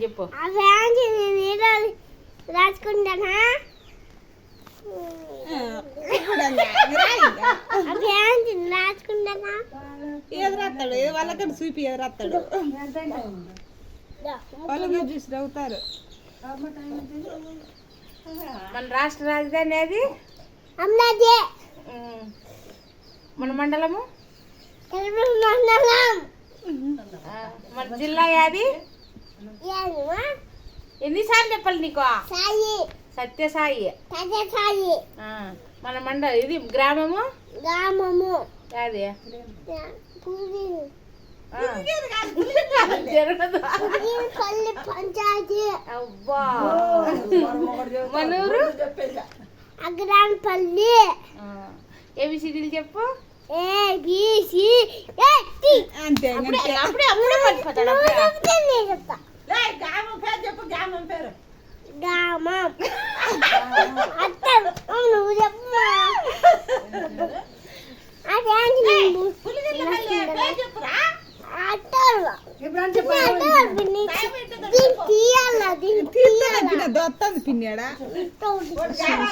చెప్పు. రాసుకుంటానా రాసుకుంటానా ఏది రాస్తాడు వాళ్ళకన్నా చూపి ఏది రాస్తాడు వాళ్ళకి చూసి నవ్వుతారు. మన రాష్ట్ర రాజధాని అది అమ్మాజీ మన మండలము మండలం మన జిల్లా యాది ఎన్నిసార్లు చెప్పాలి నీకు? సాయి సత్యసాయి. సాయి మన మండలం ఇది గ్రామము గ్రామము యాది పల్లి పంచాయతీ అబ్బా మనూరు అగ్రాన్పల్లి ఏబిసిడీలు చెప్పు. ABC అంతే అప్పుడే అప్పుడే మర్చిపోతాడు. చెప్తా గ్రామం పేరు చెప్పు. గ్రామం పేరు గ్రామం అత్త నువ్వు చెప్పు దొత్తంది పిన్నాడా